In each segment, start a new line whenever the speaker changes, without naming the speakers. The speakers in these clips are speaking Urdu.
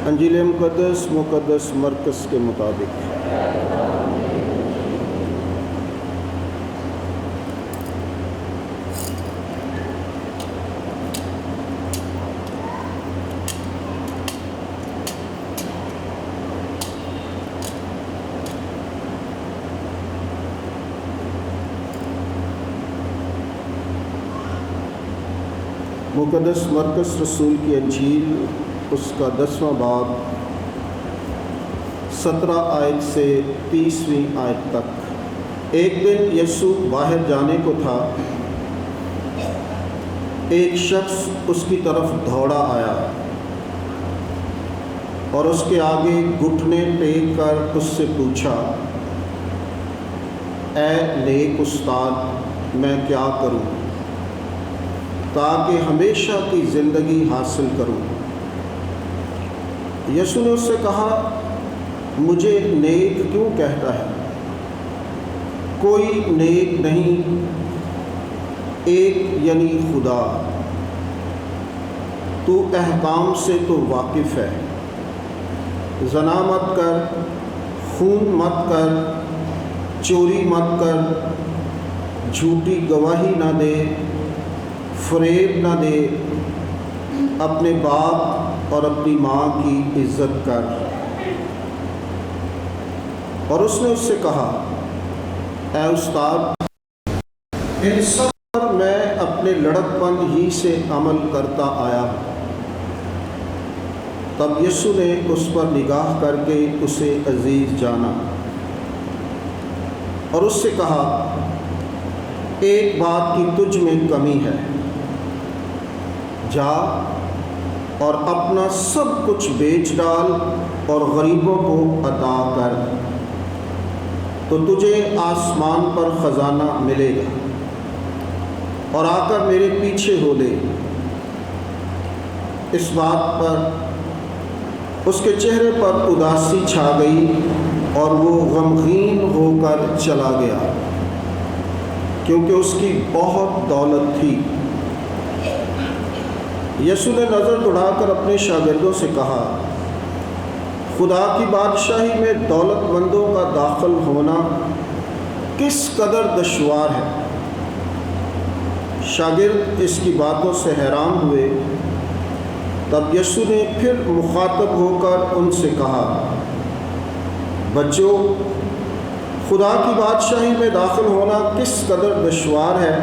انجیل مقدس مرکز کے مطابق مقدس مرکز رسول کی انجیل اس کا 10واں باب 17 آیت سے 30ویں آیت تک۔ ایک دن یسوع باہر جانے کو تھا، ایک شخص اس کی طرف دوڑا آیا اور اس کے آگے گھٹنے ٹیک کر اس سے پوچھا، اے نیک استاد، میں کیا کروں تاکہ ہمیشہ کی زندگی حاصل کروں؟ یسوع نے اس سے کہا، مجھے نیک کیوں کہتا ہے؟ کوئی نیک نہیں، ایک یعنی خدا۔ تو احکام سے تو واقف ہے، زنا مت کر، خون مت کر، چوری مت کر، جھوٹی گواہی نہ دے، فریب نہ دے، اپنے باپ اور اپنی ماں کی عزت کر۔ اور اس نے اس سے کہا، اے استاد، ان سب پر میں اپنے لڑکپن ہی سے عمل کرتا آیا ہوں۔ تب یسوع نے اس پر نگاہ کر کے اسے عزیز جانا اور اس سے کہا، ایک بات کی تجھ میں کمی ہے، جا اور اپنا سب کچھ بیچ ڈال اور غریبوں کو عطا کر، تو تجھے آسمان پر خزانہ ملے گا، اور آ کر میرے پیچھے ہو لے۔ اس بات پر اس کے چہرے پر اداسی چھا گئی اور وہ غمگین ہو کر چلا گیا، کیونکہ اس کی بہت دولت تھی۔ یسوع نے نظر دوڑا کر اپنے شاگردوں سے کہا، خدا کی بادشاہی میں دولت مندوں کا داخل ہونا کس قدر دشوار ہے۔ شاگرد اس کی باتوں سے حیران ہوئے۔ تب یسوع نے پھر مخاطب ہو کر ان سے کہا، بچوں، خدا کی بادشاہی میں داخل ہونا کس قدر دشوار ہے۔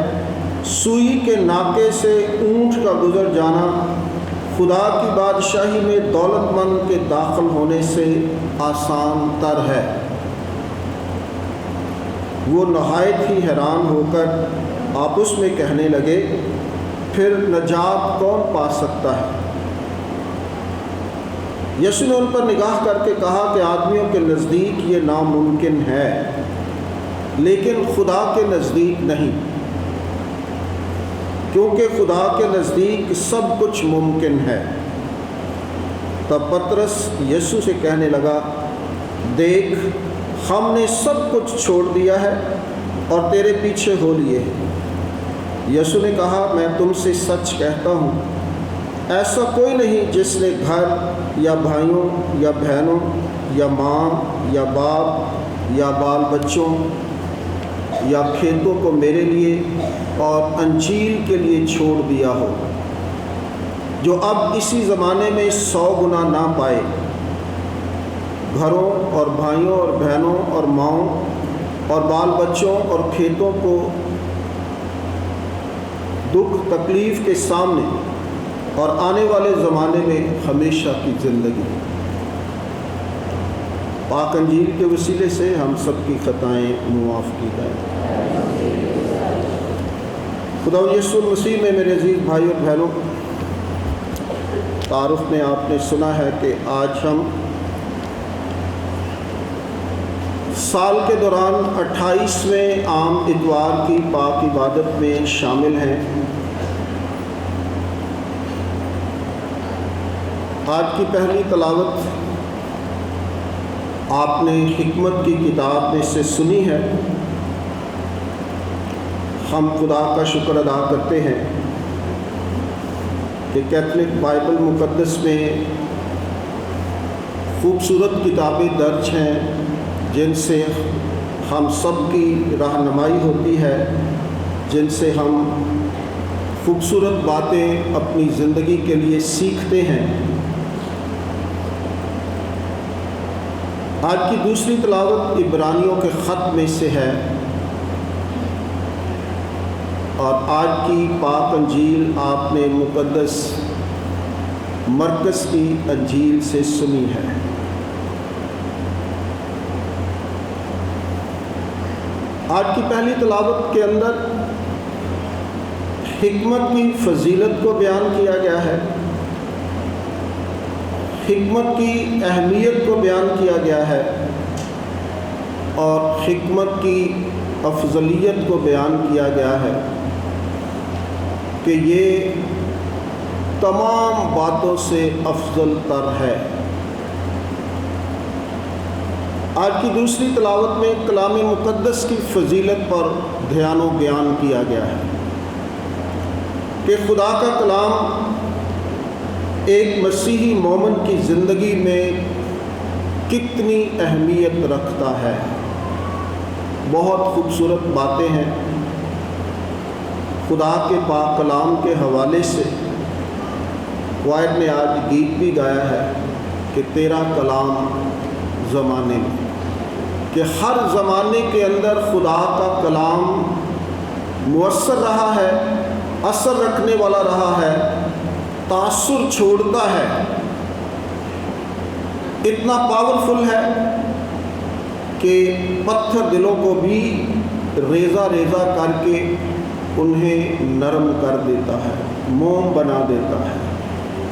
سوئی کے ناکے سے اونٹ کا گزر جانا خدا کی بادشاہی میں دولت مند کے داخل ہونے سے آسان تر ہے۔ وہ نہایت ہی حیران ہو کر آپس میں کہنے لگے، پھر نجات کون پا سکتا ہے؟ یسوع نے ان پر نگاہ کر کے کہا کہ آدمیوں کے نزدیک یہ ناممکن ہے، لیکن خدا کے نزدیک نہیں، کیونکہ خدا کے نزدیک سب کچھ ممکن ہے۔ تب پطرس یسوع سے کہنے لگا، دیکھ، ہم نے سب کچھ چھوڑ دیا ہے اور تیرے پیچھے ہو لیے ہیں۔ یسوع نے کہا، میں تم سے سچ کہتا ہوں، ایسا کوئی نہیں جس نے گھر یا بھائیوں یا بہنوں یا ماں یا باپ یا بال بچوں یا کھیتوں کو میرے لیے اور انجیل کے لیے چھوڑ دیا ہو، جو اب اسی زمانے میں 100 گنا نہ پائے، گھروں اور بھائیوں اور بہنوں اور ماؤں اور بال بچوں اور کھیتوں کو دکھ تکلیف کے سامنے اور آنے والے زمانے میں ہمیشہ کی زندگی۔ پاک انجیل کے وسیلے سے ہم سب کی خطائیں معاف کی جائیں۔ خدا یسوع مسیح میں میرے عزیز بھائی اور بہنوں، تعارف میں آپ نے سنا ہے کہ آج ہم سال کے دوران 28ویں عام اتوار کی پاک عبادت میں شامل ہیں۔ آج کی پہلی تلاوت آپ نے حکمت کی کتاب میں سے سنی ہے۔ ہم خدا کا شکر ادا کرتے ہیں کہ کیتھولک بائبل مقدس میں خوبصورت کتابیں درج ہیں جن سے ہم سب کی رہنمائی ہوتی ہے، جن سے ہم خوبصورت باتیں اپنی زندگی کے لیے سیکھتے ہیں۔ آج کی دوسری تلاوت عبرانیوں کے خط میں سے ہے، اور آج کی پاک انجیل آپ نے مقدس مرکز کی انجیل سے سنی ہے۔ آج کی پہلی تلاوت کے اندر حکمت کی فضیلت کو بیان کیا گیا ہے، حکمت کی اہمیت کو بیان کیا گیا ہے، اور حکمت کی افضلیت کو بیان کیا گیا ہے کہ یہ تمام باتوں سے افضل تر ہے۔ آج کی دوسری تلاوت میں کلام مقدس کی فضیلت پر دھیان و بیان کیا گیا ہے کہ خدا کا کلام ایک مسیحی مومن کی زندگی میں کتنی اہمیت رکھتا ہے۔ بہت خوبصورت باتیں ہیں خدا کے پاک کلام کے حوالے سے۔ وائد نے آج گیت بھی گایا ہے کہ تیرا کلام زمانے میں، کہ ہر زمانے کے اندر خدا کا کلام مؤثر رہا ہے، اثر رکھنے والا رہا ہے، تاثر چھوڑتا ہے، اتنا پاورفل ہے کہ پتھر دلوں کو بھی ریزہ ریزہ کر کے انہیں نرم کر دیتا ہے، موم بنا دیتا ہے۔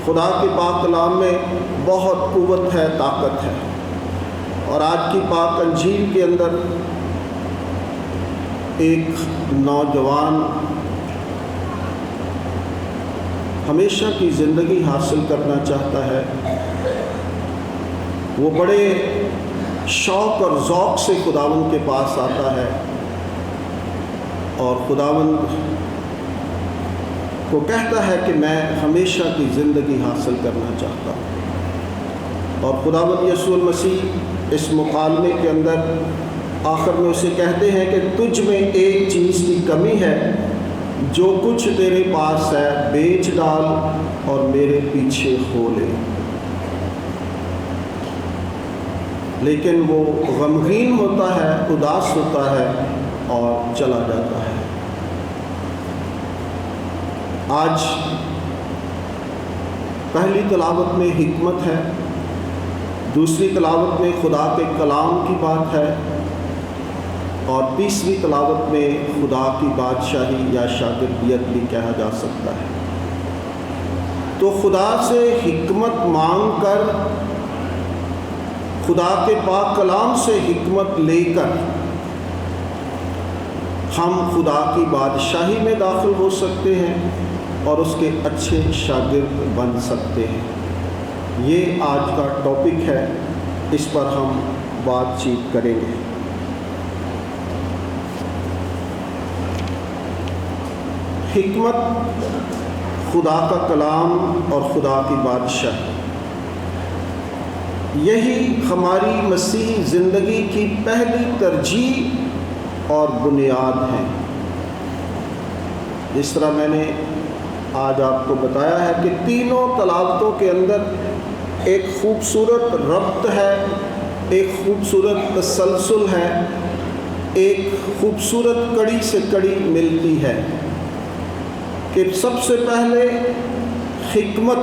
خدا کے پاک کلام میں بہت قوت ہے، طاقت ہے۔ اور آج کی پاک انجیل کے اندر ایک نوجوان ہمیشہ کی زندگی حاصل کرنا چاہتا ہے، وہ بڑے شوق اور ذوق سے خداوند کے پاس آتا ہے، اور خداوند کو کہتا ہے کہ میں ہمیشہ کی زندگی حاصل کرنا چاہتا ہوں۔ اور خداوند یسوع المسیح اس مکالمے کے اندر آخر میں اسے کہتے ہیں کہ تجھ میں ایک چیز کی کمی ہے، جو کچھ تیرے پاس ہے بیچ ڈال اور میرے پیچھے ہو لے۔ لیکن وہ غمگین ہوتا ہے، اداس ہوتا ہے اور چلا جاتا ہے۔ آج پہلی تلاوت میں حکمت ہے، دوسری تلاوت میں خدا کے کلام کی بات ہے، اور تیسری تلاوت میں خدا کی بادشاہی یا شاگردیت بھی کہا جا سکتا ہے۔ تو خدا سے حکمت مانگ کر، خدا کے پاک کلام سے حکمت لے کر ہم خدا کی بادشاہی میں داخل ہو سکتے ہیں اور اس کے اچھے شاگرد بن سکتے ہیں۔ یہ آج کا ٹاپک ہے، اس پر ہم بات چیت کریں گے۔ حکمت، خدا کا کلام اور خدا کی بادشاہی، یہی ہماری مسیحی زندگی کی پہلی ترجیح اور بنیاد ہے۔ جس طرح میں نے آج آپ کو بتایا ہے کہ تینوں تلاوتوں کے اندر ایک خوبصورت ربط ہے، ایک خوبصورت تسلسل ہے، ایک خوبصورت کڑی سے کڑی ملتی ہے کہ سب سے پہلے حکمت،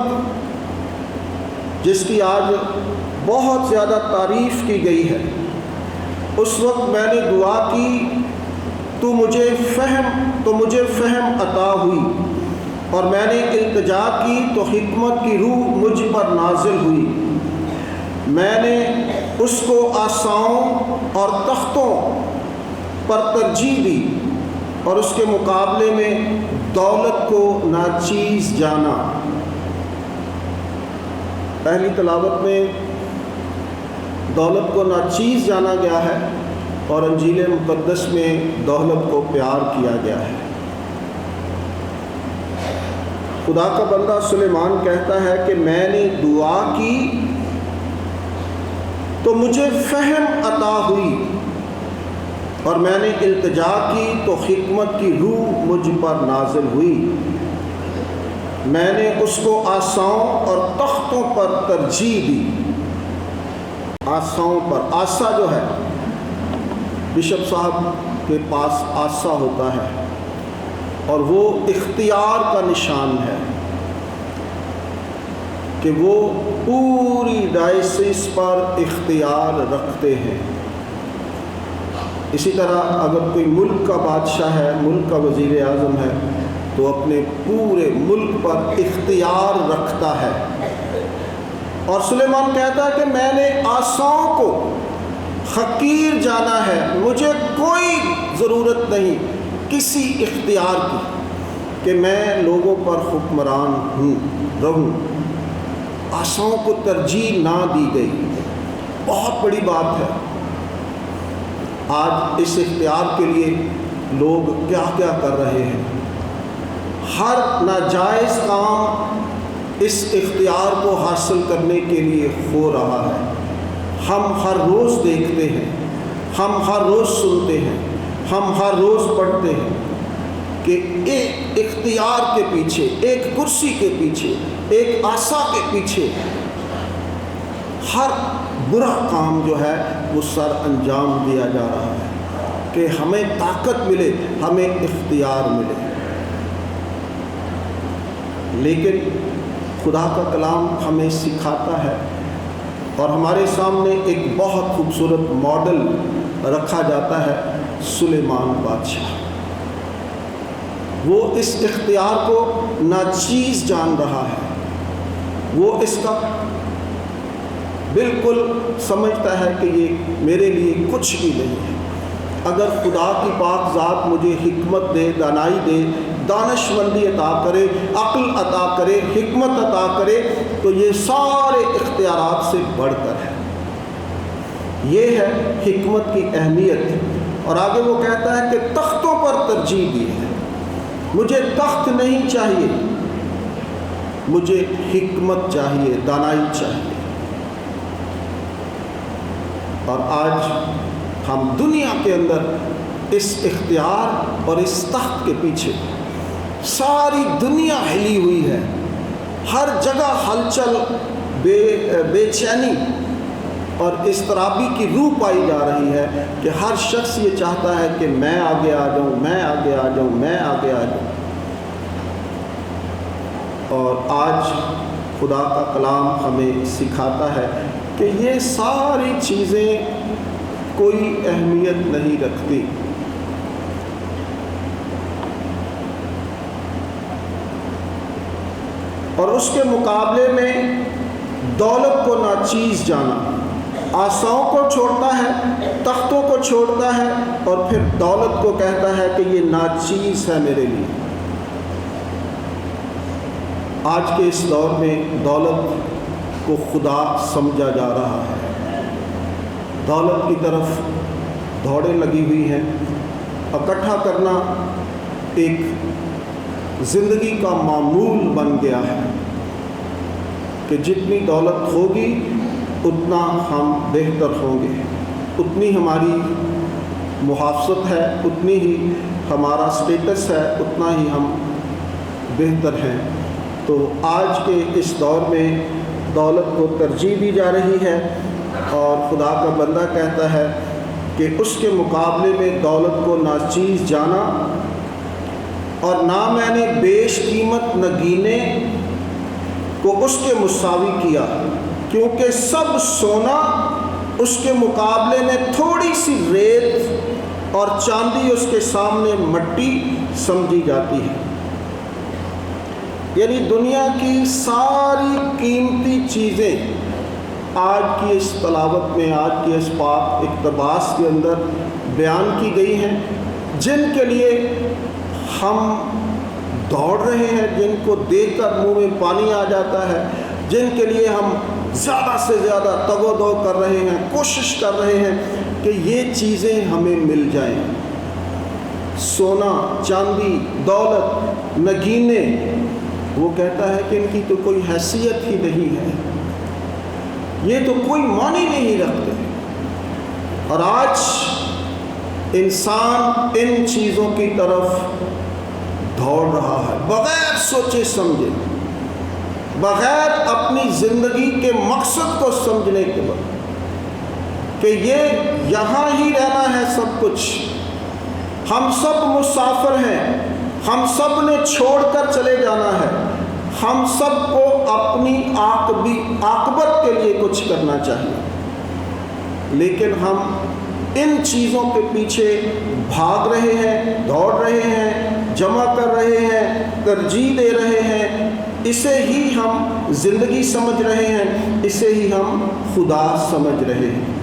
جس کی آج بہت زیادہ تعریف کی گئی ہے۔ اس وقت میں نے دعا کی تو مجھے فہم عطا ہوئی، اور میں نے التجا کی تو حکمت کی روح مجھ پر نازل ہوئی۔ میں نے اس کو آساؤں اور تختوں پر ترجیح دی، اور اس کے مقابلے میں دولت کو ناچیز جانا۔ پہلی تلاوت میں دولت کو ناچیز جانا گیا ہے، اور انجیل مقدس میں دولت کو پیار کیا گیا ہے۔ خدا کا بندہ سلیمان کہتا ہے کہ میں نے دعا کی تو مجھے فہم عطا ہوئی، اور میں نے التجا کی تو حکمت کی روح مجھ پر نازل ہوئی۔ میں نے اس کو آساؤں اور تختوں پر ترجیح دی۔ آساؤں پر، آسا جو ہے بشپ صاحب کے پاس آسا ہوتا ہے اور وہ اختیار کا نشان ہے کہ وہ پوری ڈائسس پر اختیار رکھتے ہیں۔ اسی طرح اگر کوئی ملک کا بادشاہ ہے، ملک کا وزیر اعظم ہے، تو اپنے پورے ملک پر اختیار رکھتا ہے۔ اور سلیمان کہتا ہے کہ میں نے آساؤں کو حقیر جانا ہے، مجھے کوئی ضرورت نہیں کسی اختیار کی کہ میں لوگوں پر حکمران رہوں۔ آساؤں کو ترجیح نہ دی گئی، بہت بڑی بات ہے۔ آج اس اختیار کے لیے لوگ کیا کیا کر رہے ہیں، ہر ناجائز کام اس اختیار کو حاصل کرنے کے لیے ہو رہا ہے۔ ہم ہر روز دیکھتے ہیں، ہم ہر روز سنتے ہیں، ہم ہر روز پڑھتے ہیں کہ ایک اختیار کے پیچھے، ایک کرسی کے پیچھے، ایک آسا کے پیچھے ہر برا کام جو ہے وہ سر انجام دیا جا رہا ہے کہ ہمیں طاقت ملے، ہمیں اختیار ملے۔ لیکن خدا کا کلام ہمیں سکھاتا ہے، اور ہمارے سامنے ایک بہت خوبصورت ماڈل رکھا جاتا ہے، سلیمان بادشاہ۔ وہ اس اختیار کو ناچیز جان رہا ہے، وہ اس کا بالکل سمجھتا ہے کہ یہ میرے لیے کچھ بھی نہیں ہے۔ اگر خدا کی پاک ذات مجھے حکمت دے، دانائی دے، دانش مندی عطا کرے، عقل عطا کرے، حکمت عطا کرے، تو یہ سارے اختیارات سے بڑھ کر ہے۔ یہ ہے حکمت کی اہمیت۔ اور آگے وہ کہتا ہے کہ تختوں پر ترجیح دی ہے، مجھے تخت نہیں چاہیے، مجھے حکمت چاہیے، دانائی چاہیے۔ اور آج ہم دنیا کے اندر اس اختیار اور اس تخت کے پیچھے، ساری دنیا ہلی ہوئی ہے، ہر جگہ ہلچل، بے چینی اور اضطرابی کی روح پائی جا رہی ہے کہ ہر شخص یہ چاہتا ہے کہ میں آگے آ جاؤں، میں آگے آ جاؤں، میں آگے آ جاؤں۔ اور آج خدا کا کلام ہمیں سکھاتا ہے کہ یہ ساری چیزیں کوئی اہمیت نہیں رکھتی۔ اور اس کے مقابلے میں دولت کو ناچیز جانا، آساؤں کو چھوڑتا ہے، تختوں کو چھوڑتا ہے، اور پھر دولت کو کہتا ہے کہ یہ ناچیز ہے میرے لیے۔ آج کے اس دور میں دولت کو خدا سمجھا جا رہا ہے، دولت کی طرف دوڑیں لگی ہوئی ہیں، اکٹھا کرنا ایک زندگی کا معمول بن گیا ہے کہ جتنی دولت ہوگی اتنا ہم بہتر ہوں گے، اتنی ہماری محافظت ہے، اتنی ہی ہمارا سٹیٹس ہے، اتنا ہی ہم بہتر ہیں۔ تو آج کے اس دور میں دولت کو ترجیح دی جا رہی ہے، اور خدا کا بندہ کہتا ہے کہ اس کے مقابلے میں دولت کو ناچیز جانا، اور نہ میں نے بیش قیمت نگینے کو اس کے مساوی کیا، کیونکہ سب سونا اس کے مقابلے میں تھوڑی سی ریت اور چاندی اس کے سامنے مٹی سمجھی جاتی ہے۔ یعنی دنیا کی ساری قیمتی چیزیں آج کی اس تلاوت میں، آج کی اس پاک اقتباس کے اندر بیان کی گئی ہیں، جن کے لیے ہم دوڑ رہے ہیں، جن کو دیکھ کر منہ میں پانی آ جاتا ہے، جن کے لیے ہم زیادہ سے زیادہ تگ و دو کر رہے ہیں، کوشش کر رہے ہیں کہ یہ چیزیں ہمیں مل جائیں۔ سونا، چاندی، دولت، نگینے، وہ کہتا ہے کہ ان کی تو کوئی حیثیت ہی نہیں ہے۔ یہ تو کوئی معنی نہیں رکھتے۔ اور آج انسان ان چیزوں کی طرف دوڑ رہا ہے بغیر سوچے سمجھے، بغیر اپنی زندگی کے مقصد کو سمجھنے کے بعد کہ یہ یہاں ہی رہنا ہے سب کچھ، ہم سب مسافر ہیں، ہم سب نے چھوڑ کر چلے جانا ہے، ہم سب کو اپنی عاقبت کے لیے کچھ کرنا چاہیے، لیکن ہم ان چیزوں کے پیچھے بھاگ رہے ہیں، دوڑ رہے ہیں، جمع کر رہے ہیں، ترجیح دے رہے ہیں، اسے ہی ہم زندگی سمجھ رہے ہیں، اسے ہی ہم خدا سمجھ رہے ہیں۔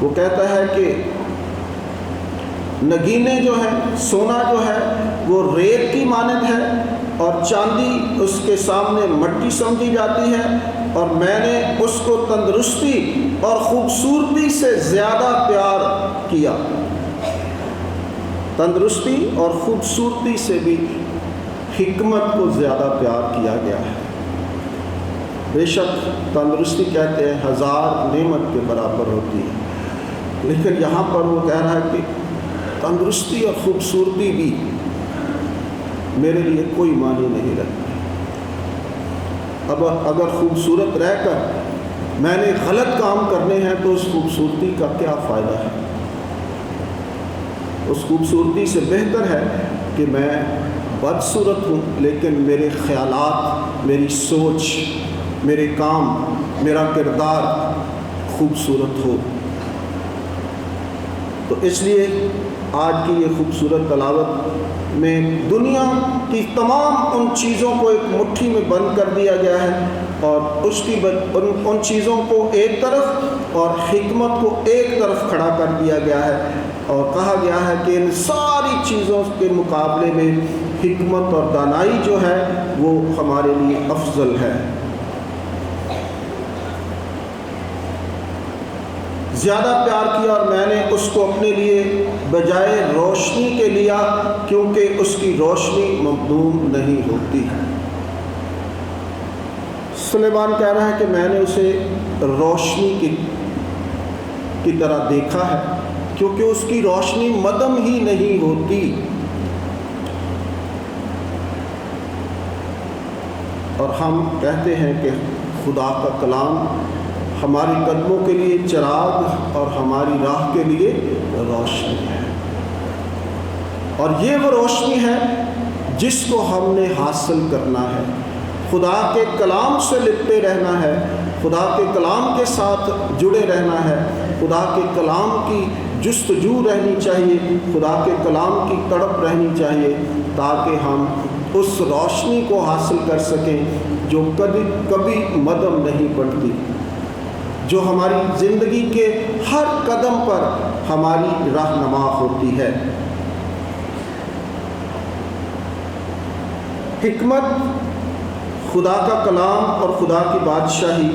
وہ کہتا ہے کہ نگینے جو ہیں، سونا جو ہے وہ ریت کی مانند ہے اور چاندی اس کے سامنے مٹی سمجھی جاتی ہے، اور میں نے اس کو تندرستی اور خوبصورتی سے زیادہ پیار کیا۔ تندرستی اور خوبصورتی سے بھی حکمت کو زیادہ پیار کیا گیا ہے۔ بے شک تندرستی کہتے ہیں 1000 نعمت کے برابر ہوتی ہے، لیکن یہاں پر وہ کہہ رہا ہے کہ تندرستی اور خوبصورتی بھی میرے لیے کوئی معنی نہیں رکھتی۔ اب اگر خوبصورت رہ کر میں نے غلط کام کرنے ہیں تو اس خوبصورتی کا کیا فائدہ ہے؟ اس خوبصورتی سے بہتر ہے کہ میں بدصورت ہوں لیکن میرے خیالات، میری سوچ، میرے کام، میرا کردار خوبصورت ہو۔ تو اس لیے آج کی یہ خوبصورت تلاوت میں دنیا کی تمام ان چیزوں کو ایک مٹھی میں بند کر دیا گیا ہے، اور اس کی ان چیزوں کو ایک طرف اور حکمت کو ایک طرف کھڑا کر دیا گیا ہے، اور کہا گیا ہے کہ ان ساری چیزوں کے مقابلے میں حکمت اور دانائی جو ہے وہ ہمارے لیے افضل ہے۔ زیادہ پیار کیا اور میں نے اس کو اپنے لیے بجائے روشنی کے لیا، کیونکہ اس کی روشنی ممنوع نہیں ہوتی۔ سلیمان کہہ رہا ہے کہ میں نے اسے روشنی کی طرح دیکھا ہے، کیونکہ اس کی روشنی مدم ہی نہیں ہوتی۔ اور ہم کہتے ہیں کہ خدا کا کلام ہمارے قدموں کے لیے چراغ اور ہماری راہ کے لیے روشنی ہے، اور یہ وہ روشنی ہے جس کو ہم نے حاصل کرنا ہے۔ خدا کے کلام سے لپٹے رہنا ہے، خدا کے کلام کے ساتھ جڑے رہنا ہے، خدا کے کلام کی جستجو رہنی چاہیے، خدا کے کلام کی تڑپ رہنی چاہیے، تاکہ ہم اس روشنی کو حاصل کر سکیں جو کبھی مدم نہیں پڑتی، جو ہماری زندگی کے ہر قدم پر ہماری رہنما ہوتی ہے۔ حکمت، خدا کا کلام اور خدا کی بادشاہی،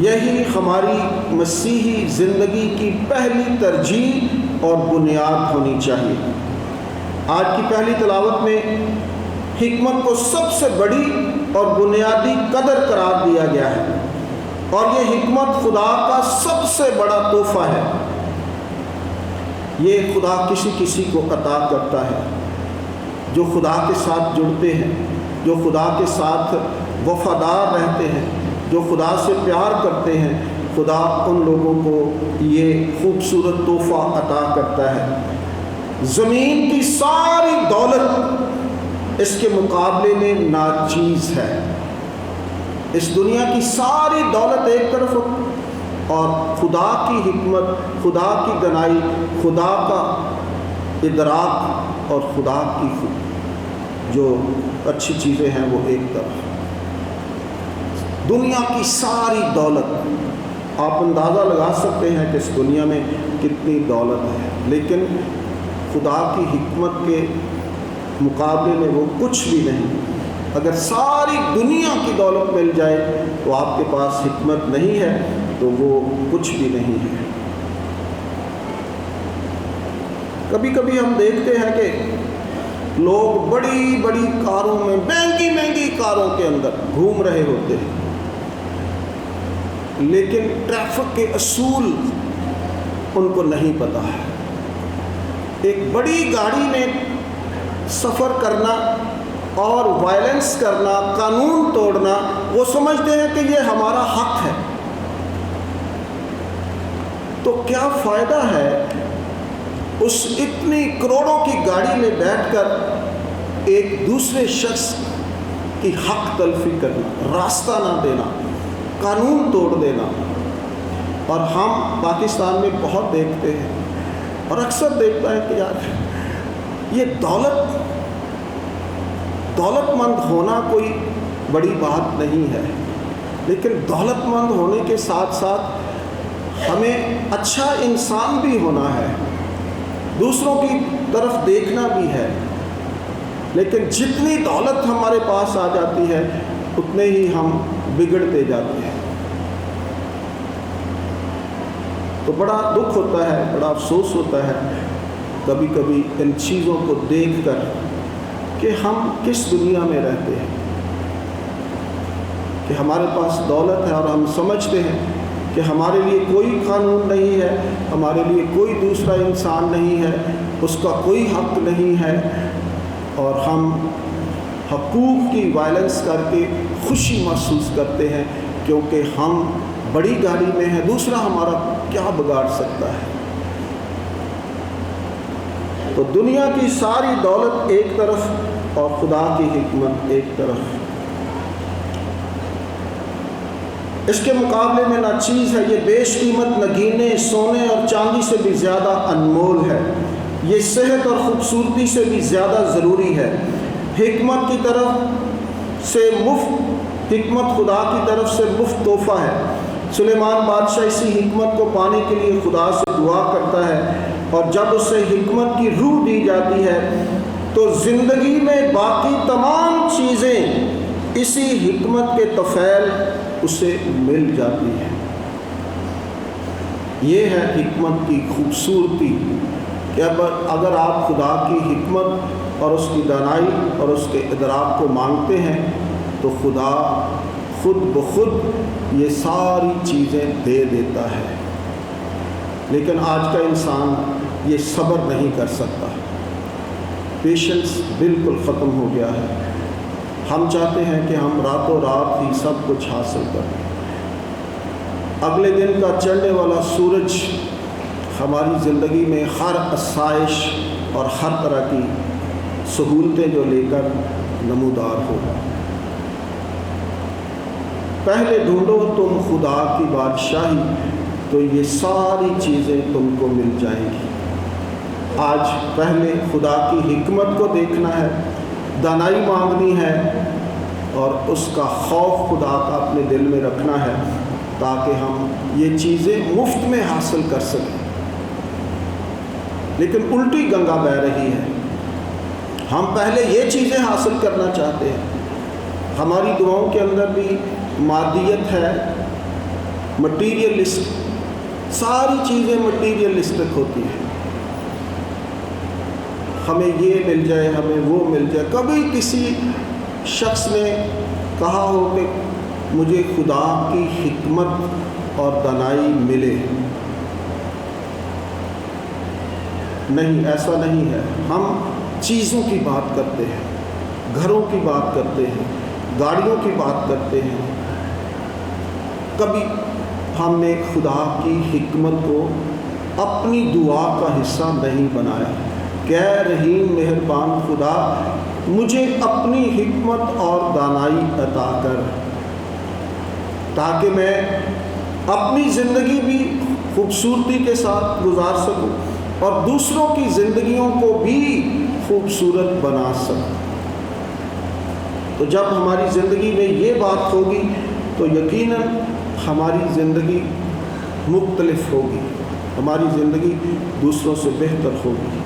یہی ہماری مسیحی زندگی کی پہلی ترجیح اور بنیاد ہونی چاہیے۔ آج کی پہلی تلاوت میں حکمت کو سب سے بڑی اور بنیادی قدر قرار دیا گیا ہے، اور یہ حکمت خدا کا سب سے بڑا تحفہ ہے۔ یہ خدا کسی کو عطا کرتا ہے۔ جو خدا کے ساتھ جڑتے ہیں، جو خدا کے ساتھ وفادار رہتے ہیں، جو خدا سے پیار کرتے ہیں، خدا ان لوگوں کو یہ خوبصورت تحفہ عطا کرتا ہے۔ زمین کی ساری دولت اس کے مقابلے میں ناچیز ہے۔ اس دنیا کی ساری دولت ایک طرف اور خدا کی حکمت، خدا کی دانائی، خدا کا ادراک اور خدا کی جو اچھی چیزیں ہیں وہ ایک طرف۔ دنیا کی ساری دولت، آپ اندازہ لگا سکتے ہیں کہ اس دنیا میں کتنی دولت ہے، لیکن خدا کی حکمت کے مقابلے میں وہ کچھ بھی نہیں۔ اگر ساری دنیا کی دولت مل جائے تو آپ کے پاس حکمت نہیں ہے تو وہ کچھ بھی نہیں ہے۔ کبھی کبھی ہم دیکھتے ہیں کہ لوگ بڑی بڑی کاروں میں، مہنگی مہنگی کاروں کے اندر گھوم رہے ہوتے ہیں، لیکن ٹریفک کے اصول ان کو نہیں پتہ ہے۔ ایک بڑی گاڑی میں سفر کرنا اور وائلنس کرنا، قانون توڑنا، وہ سمجھتے ہیں کہ یہ ہمارا حق ہے۔ تو کیا فائدہ ہے اس اتنی کروڑوں کی گاڑی میں بیٹھ کر ایک دوسرے شخص کی حق تلفی کرنا، راستہ نہ دینا، قانون توڑ دینا۔ اور ہم پاکستان میں بہت دیکھتے ہیں، اور اکثر دیکھتا ہے کہ یار یہ دولت مند ہونا کوئی بڑی بات نہیں ہے، لیکن دولت مند ہونے کے ساتھ ساتھ ہمیں اچھا انسان بھی ہونا ہے، دوسروں کی طرف دیکھنا بھی ہے۔ لیکن جتنی دولت ہمارے پاس آ جاتی ہے اتنے ہی ہم بگڑتے جاتے ہیں۔ تو بڑا دکھ ہوتا ہے، بڑا افسوس ہوتا ہے کبھی کبھی ان چیزوں کو دیکھ کر کہ ہم کس دنیا میں رہتے ہیں، کہ ہمارے پاس دولت ہے اور ہم سمجھتے ہیں کہ ہمارے لیے کوئی قانون نہیں ہے، ہمارے لیے کوئی دوسرا انسان نہیں ہے، اس کا کوئی حق نہیں ہے، اور ہم حقوق کی وائلنس کر کے خوشی محسوس کرتے ہیں کیونکہ ہم بڑی گاڑی میں ہیں، دوسرا ہمارا کیا بگاڑ سکتا ہے۔ تو دنیا کی ساری دولت ایک طرف اور خدا کی حکمت ایک طرف۔ اس کے مقابلے میں نہ چیز ہے یہ بیش قیمت، نگینے سونے اور چاندی سے بھی زیادہ انمول ہے، یہ صحت اور خوبصورتی سے بھی زیادہ ضروری ہے۔ حکمت کی طرف سے حکمت خدا کی طرف سے مفت تحفہ ہے۔ سلیمان بادشاہ اسی حکمت کو پانے کے لیے خدا سے دعا کرتا ہے، اور جب اسے حکمت کی روح دی جاتی ہے تو زندگی میں باقی تمام چیزیں اسی حکمت کے طفیل اسے مل جاتی ہیں۔ یہ ہے حکمت کی خوبصورتی کہ اگر آپ خدا کی حکمت اور اس کی دانائی اور اس کے ادراک کو مانگتے ہیں تو خدا خود بخود یہ ساری چیزیں دے دیتا ہے۔ لیکن آج کا انسان یہ صبر نہیں کر سکتا، پیشنس بالکل ختم ہو گیا ہے۔ ہم چاہتے ہیں کہ ہم راتوں رات ہی سب کچھ حاصل کریں۔ اگلے دن کا چڑھنے والا سورج ہماری زندگی میں ہر آسائش اور ہر طرح کی سہولتیں جو لے کر نمودار ہوگا۔ پہلے ڈھونڈو تم خدا کی بادشاہی تو یہ ساری چیزیں تم کو مل جائیں گی۔ آج پہلے خدا کی حکمت کو دیکھنا ہے، دانائی مانگنی ہے، اور اس کا خوف خدا کا اپنے دل میں رکھنا ہے تاکہ ہم یہ چیزیں مفت میں حاصل کر سکیں۔ لیکن الٹی گنگا بہہ رہی ہے، ہم پہلے یہ چیزیں حاصل کرنا چاہتے ہیں۔ ہماری دعاؤں کے اندر بھی مادیت ہے، مٹیریلسٹ، ساری چیزیں مٹیریلسٹک ہوتی ہیں۔ ہمیں یہ مل جائے، ہمیں وہ مل جائے۔ کبھی کسی شخص نے کہا ہو کہ مجھے خدا کی حکمت اور دانائی ملے؟ نہیں، ایسا نہیں ہے۔ ہم چیزوں کی بات کرتے ہیں، گھروں کی بات کرتے ہیں، گاڑیوں کی بات کرتے ہیں۔ کبھی ہم نے خدا کی حکمت کو اپنی دعا کا حصہ نہیں بنایا کہ اے رحیم مہربان خدا مجھے اپنی حکمت اور دانائی عطا کر، تاکہ میں اپنی زندگی بھی خوبصورتی کے ساتھ گزار سکوں اور دوسروں کی زندگیوں کو بھی خوبصورت بنا سکوں۔ تو جب ہماری زندگی میں یہ بات ہوگی تو یقیناً ہماری زندگی مختلف ہوگی، ہماری زندگی دوسروں سے بہتر ہوگی۔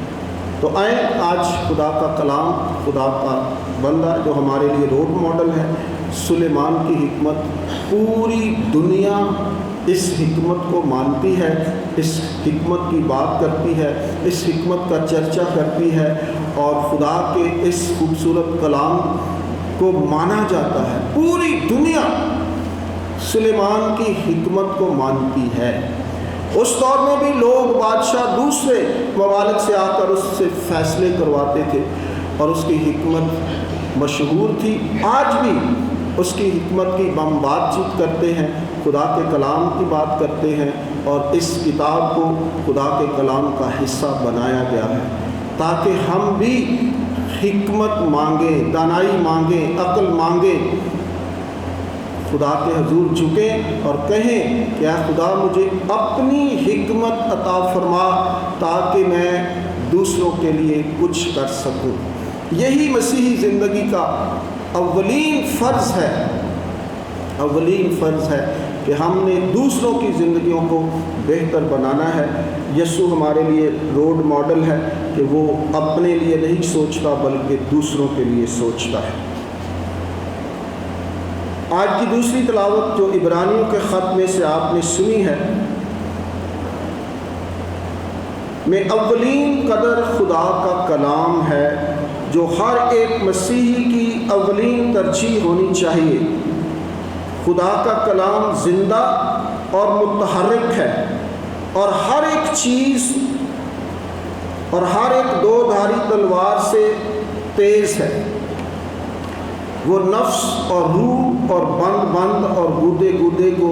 تو آئیں آج خدا کا کلام، خدا کا بندہ جو ہمارے لیے رول ماڈل ہے، سلیمان کی حکمت، پوری دنیا اس حکمت کو مانتی ہے، اس حکمت کی بات کرتی ہے، اس حکمت کا چرچا کرتی ہے، اور خدا کے اس خوبصورت کلام کو مانا جاتا ہے۔ پوری دنیا سلیمان کی حکمت کو مانتی ہے۔ اس دور میں بھی لوگ بادشاہ دوسرے ممالک سے آ کر اس سے فیصلے کرواتے تھے اور اس کی حکمت مشہور تھی۔ آج بھی اس کی حکمت کی ہم بات چیت کرتے ہیں، خدا کے کلام کی بات کرتے ہیں، اور اس کتاب کو خدا کے کلام کا حصہ بنایا گیا ہے تاکہ ہم بھی حکمت مانگیں، دانائی مانگیں، عقل مانگیں، خدا کے حضور جھکیں اور کہیں کہ اے خدا مجھے اپنی حکمت عطا فرما تاکہ میں دوسروں کے لیے کچھ کر سکوں۔ یہی مسیحی زندگی کا اولین فرض ہے کہ ہم نے دوسروں کی زندگیوں کو بہتر بنانا ہے۔ یسوع ہمارے لیے رول ماڈل ہے کہ وہ اپنے لیے نہیں سوچتا بلکہ دوسروں کے لیے سوچتا ہے۔ آج کی دوسری تلاوت جو عبرانیوں کے خط میں سے آپ نے سنی ہے، میں اولین قدر خدا کا کلام ہے جو ہر ایک مسیحی کی اولین ترجیح ہونی چاہیے۔ خدا کا کلام زندہ اور متحرک ہے اور ہر ایک چیز اور ہر ایک دو دھاری تلوار سے تیز ہے۔ وہ نفس اور روح اور بند اور گودے کو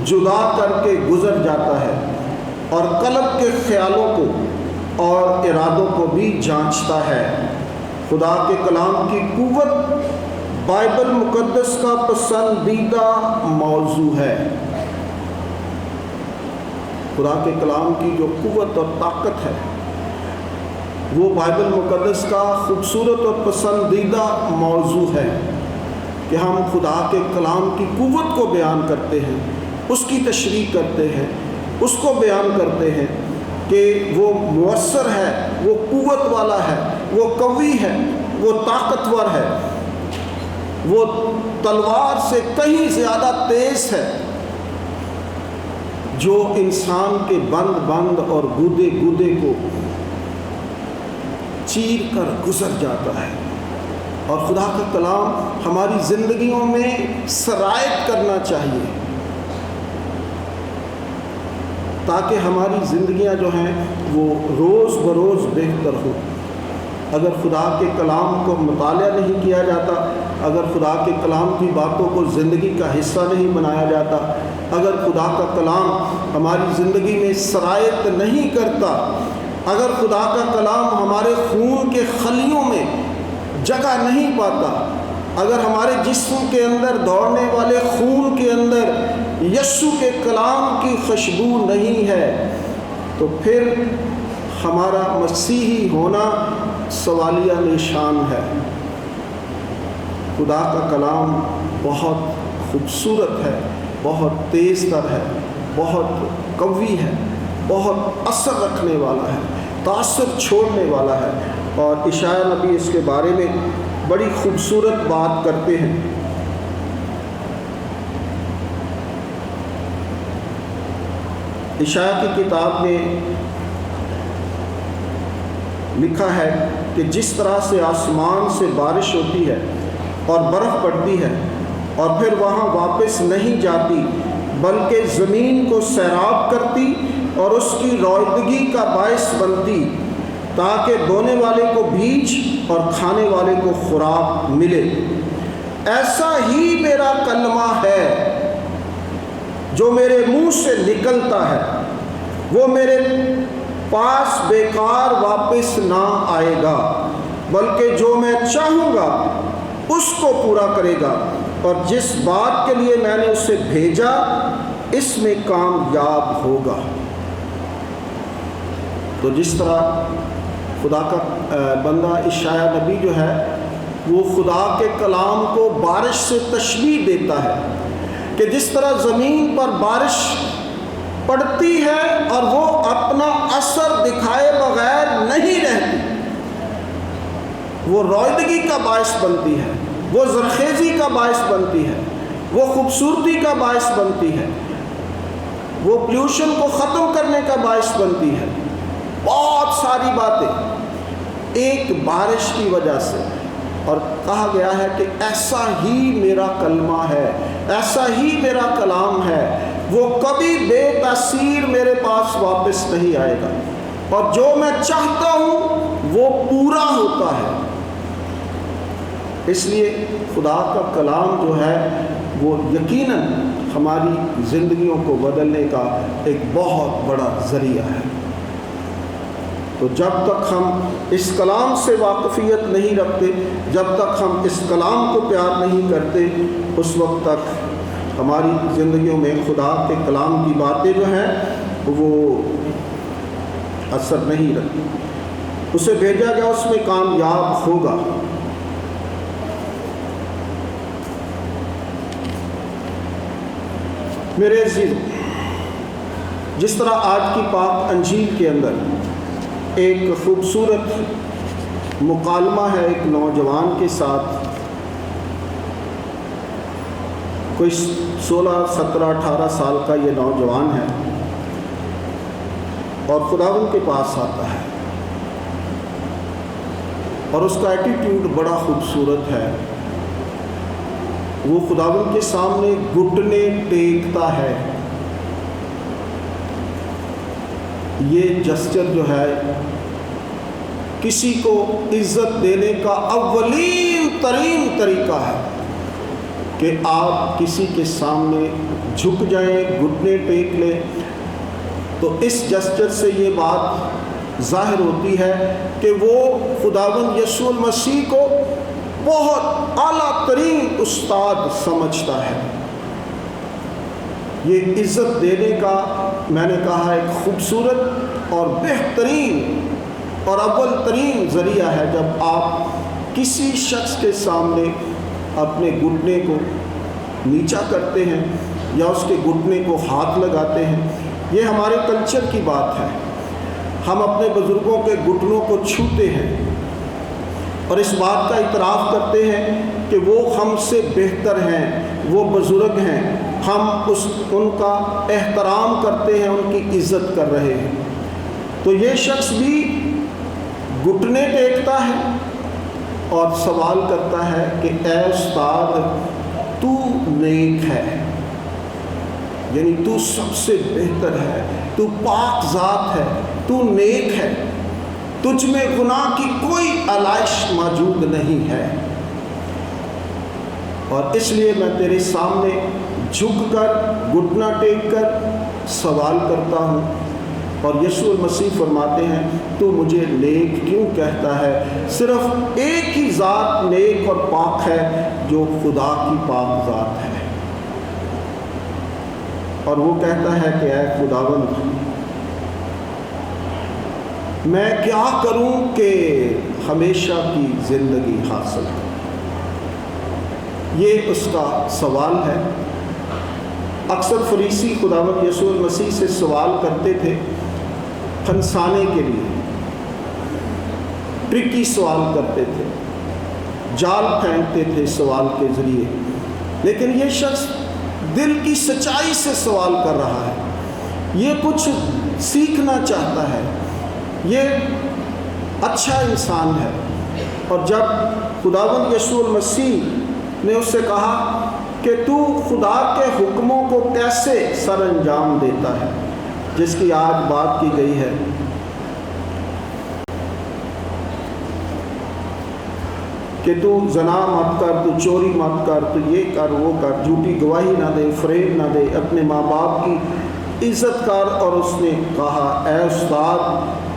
جدا کر کے گزر جاتا ہے اور قلب کے خیالوں کو اور ارادوں کو بھی جانچتا ہے۔ خدا کے کلام کی قوت بائبل مقدس کا پسندیدہ موضوع ہے۔ خدا کے کلام کی جو قوت اور طاقت ہے وہ بائبل مقدس کا خوبصورت اور پسندیدہ موضوع ہے کہ ہم خدا کے کلام کی قوت کو بیان کرتے ہیں، اس کی تشریح کرتے ہیں، اس کو بیان کرتے ہیں کہ وہ مؤثر ہے، وہ قوت والا ہے، وہ قوی ہے، وہ طاقتور ہے، وہ تلوار سے کہیں زیادہ تیز ہے، جو انسان کے بند اور گودے کو چیر کر گزر جاتا ہے۔ اور خدا کا کلام ہماری زندگیوں میں سرایت کرنا چاہیے تاکہ ہماری زندگیاں جو ہیں وہ روز بروز بہتر ہوں۔ اگر خدا کے کلام کو مطالعہ نہیں کیا جاتا، اگر خدا کے کلام کی باتوں کو زندگی کا حصہ نہیں بنایا جاتا، اگر خدا کا کلام ہماری زندگی میں سرایت نہیں کرتا، اگر خدا کا کلام ہمارے خون کے خلیوں میں جگہ نہیں پاتا، اگر ہمارے جسم کے اندر دوڑنے والے خون کے اندر یسوع کے کلام کی خوشبو نہیں ہے، تو پھر ہمارا مسیحی ہونا سوالیہ نشان ہے۔ خدا کا کلام بہت خوبصورت ہے، بہت تیز تر ہے، بہت قوی ہے، بہت اثر رکھنے والا ہے، تاثر چھوڑنے والا ہے۔ اور اشعیاء نبی اس کے بارے میں بڑی خوبصورت بات کرتے ہیں۔ اشعیاء کی کتاب میں لکھا ہے کہ جس طرح سے آسمان سے بارش ہوتی ہے اور برف پڑتی ہے اور پھر وہاں واپس نہیں جاتی بلکہ زمین کو سیراب کرتی اور اس کی رویدگی کا باعث بنتی تاکہ بونے والے کو بیج اور کھانے والے کو خوراک ملے، ایسا ہی میرا کلمہ ہے جو میرے منہ سے نکلتا ہے، وہ میرے پاس بیکار واپس نہ آئے گا بلکہ جو میں چاہوں گا اس کو پورا کرے گا، اور جس بات کے لیے میں نے اسے بھیجا اس میں کامیاب ہوگا۔ تو جس طرح خدا کا بندہ اشعیاء نبی جو ہے وہ خدا کے کلام کو بارش سے تشبیہ دیتا ہے کہ جس طرح زمین پر بارش پڑتی ہے اور وہ اپنا اثر دکھائے بغیر نہیں رہتی، وہ رویدگی کا باعث بنتی ہے، وہ زرخیزی کا باعث بنتی ہے، وہ خوبصورتی کا باعث بنتی ہے، وہ پلیوشن کو ختم کرنے کا باعث بنتی ہے، بہت ساری باتیں ایک بارش کی وجہ سے اور کہا گیا ہے کہ ایسا ہی میرا کلمہ ہے، ایسا ہی میرا کلام ہے، وہ کبھی بے تاثیر میرے پاس واپس نہیں آئے گا، اور جو میں چاہتا ہوں وہ پورا ہوتا ہے۔ اس لیے خدا کا کلام جو ہے وہ یقیناً ہماری زندگیوں کو بدلنے کا ایک بہت بڑا ذریعہ ہے۔ تو جب تک ہم اس کلام سے واقفیت نہیں رکھتے، جب تک ہم اس کلام کو پیار نہیں کرتے، اس وقت تک ہماری زندگیوں میں خدا کے کلام کی باتیں جو ہیں وہ اثر نہیں رکھتی۔ اسے بھیجا گیا اس میں کامیاب ہوگا۔ میرے عزیز، جس طرح آج کی پاک انجیل کے اندر ایک خوبصورت مکالمہ ہے ایک نوجوان کے ساتھ، کوئی 16 17 18 سال کا یہ نوجوان ہے اور خداوند کے پاس آتا ہے، اور اس کا ایٹیٹیوڈ بڑا خوبصورت ہے۔ وہ خداوند کے سامنے گھٹنے ٹیکتا ہے۔ یہ جسچر جو ہے کسی کو عزت دینے کا اولین ترین طریقہ ہے کہ آپ کسی کے سامنے جھک جائیں، گھٹنے ٹیک لیں۔ تو اس جسچر سے یہ بات ظاہر ہوتی ہے کہ وہ خداوند یسوع المسیح کو بہت اعلیٰ ترین استاد سمجھتا ہے۔ یہ عزت دینے کا میں نے کہا ایک خوبصورت اور بہترین اور اول ترین ذریعہ ہے جب آپ کسی شخص کے سامنے اپنے گھٹنے کو نیچا کرتے ہیں یا اس کے گھٹنے کو ہاتھ لگاتے ہیں۔ یہ ہمارے کلچر کی بات ہے، ہم اپنے بزرگوں کے گھٹنوں کو چھوتے ہیں اور اس بات کا اعتراف کرتے ہیں کہ وہ ہم سے بہتر ہیں، وہ بزرگ ہیں، ہم ان کا احترام کرتے ہیں، ان کی عزت کر رہے ہیں۔ تو یہ شخص بھی گھٹنے ٹیکتا ہے اور سوال کرتا ہے کہ اے استاد، تو نیک ہے، یعنی تو سب سے بہتر ہے، تو پاک ذات ہے، تو نیک ہے، تجھ میں گناہ کی کوئی علائش موجود نہیں ہے، اور اس لیے میں تیرے سامنے جھک کر گھٹنا ٹیک کر سوال کرتا ہوں۔ اور یسوع المسیح فرماتے ہیں تو مجھے نیک کیوں کہتا ہے؟ صرف ایک ہی ذات نیک اور پاک ہے جو خدا کی پاک ذات ہے۔ اور وہ کہتا ہے کہ اے خداوند، میں کیا کروں کہ ہمیشہ کی زندگی حاصل کروں؟ یہ اس کا سوال ہے۔ اکثر فریسی خداوند یسوع المسیح سے سوال کرتے تھے پھنسانے کے لیے، ٹرکی سوال کرتے تھے، جال پھینکتے تھے سوال کے ذریعے، لیکن یہ شخص دل کی سچائی سے سوال کر رہا ہے، یہ کچھ سیکھنا چاہتا ہے، یہ اچھا انسان ہے۔ اور جب خداوند یسوع المسیح نے اس سے کہا کہ تو خدا کے حکموں کو کیسے سر انجام دیتا ہے، جس کی آج بات کی گئی ہے، کہ تو زنا مت کر، تو چوری مت کر، تو یہ کر وہ کر، جھوٹی گواہی نہ دے، فریب نہ دے، اپنے ماں باپ کی عزت کر۔ اور اس نے کہا اے استاد،